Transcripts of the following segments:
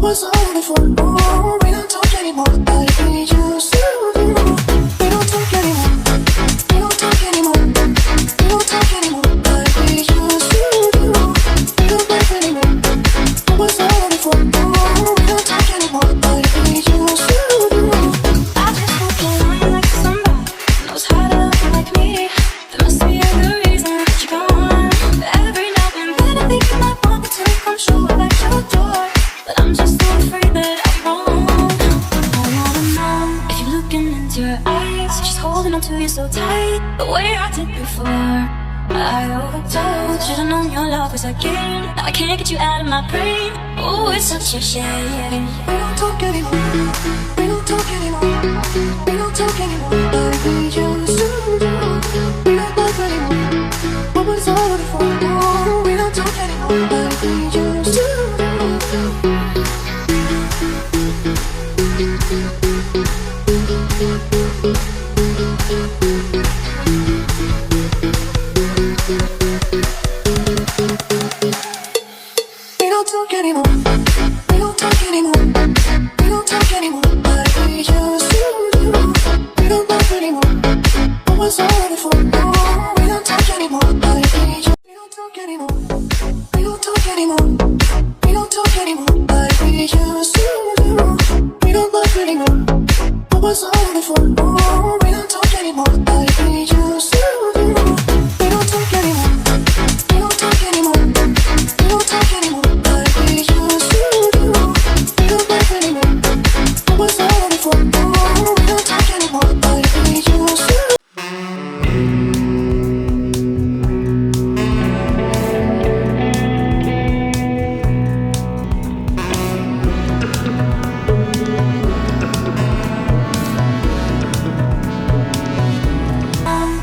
was all before. Oh, we don't talk anymore like we used to do. We don't talk anymore. We don't talk anymore. We don't talk anymore like we used to do. We don't laugh anymore. What was all before? Oh, we don't talk anymore like we used to do. I just hope you're lying like somebody knows how to love you like me. There must be a good reason that you're gone. Every now and then I think you might want me to come show up at your door, but I'm just so afraid that I'm wrong. I wanna know if you're looking into your eyes, she's holding on to you so tight, the way I did before. I overdosed, should've known your love was a game. Now I can't get you out of my brain. Oh, it's such a shame. We don't talk anymore. We don't talk anymore. We don't talk anymore like we used to do. We don't laugh anymore. What was all before? Oh, we don't talk anymore like we used to do. We don't talk anymore. We don't talk anymore. We don't talk anymore like we used to do. We don't laugh anymore. What was all before? Oh, we don't talk anymore like we used to. We don't talk anymore. We don't talk anymore. We don't talk anymore like we used to do. We don't laugh anymore. What was all before? Oh, we don't talk anymore like we used to do. We don't talk anymore. We don't talk anymore. We don't talk anymore like we used to do. We don't laugh anymore. What was all before? Oh, we don't talk anymore like we used to.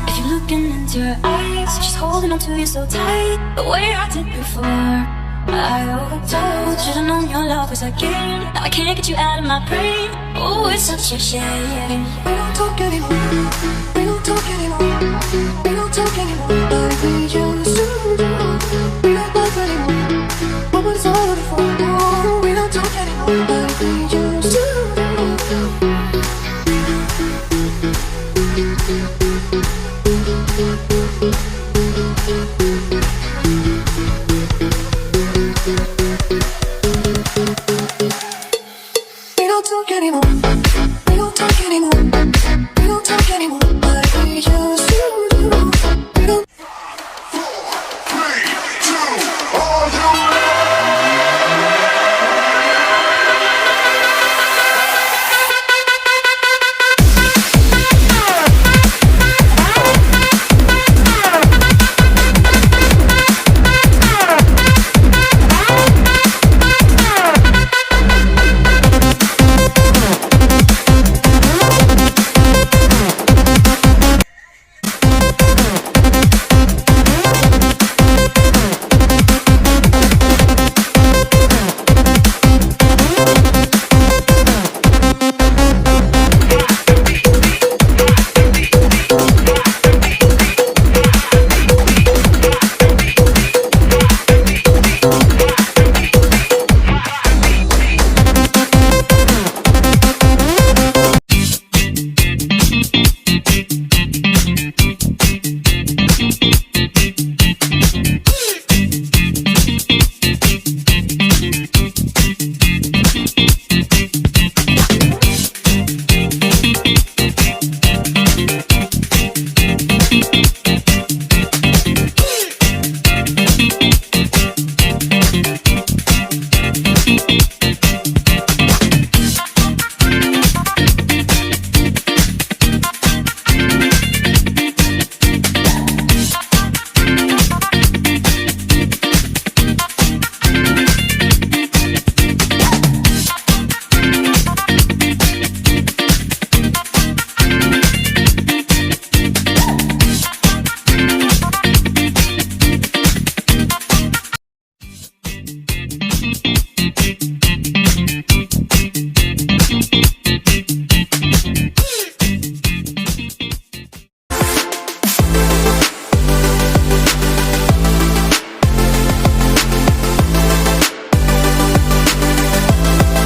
If you're looking into her eyes, she's holding on to you so tight, the way I did before. I overdosed, should've known your love was a game. Now I can't get you out of my brain. Oh, it's such a shame. We don't talk anymore. We don't talk anymore. We don't talk anymore like we used to do. We don't laugh anymore. What was all before? Oh, we don't talk anymore like we used to do.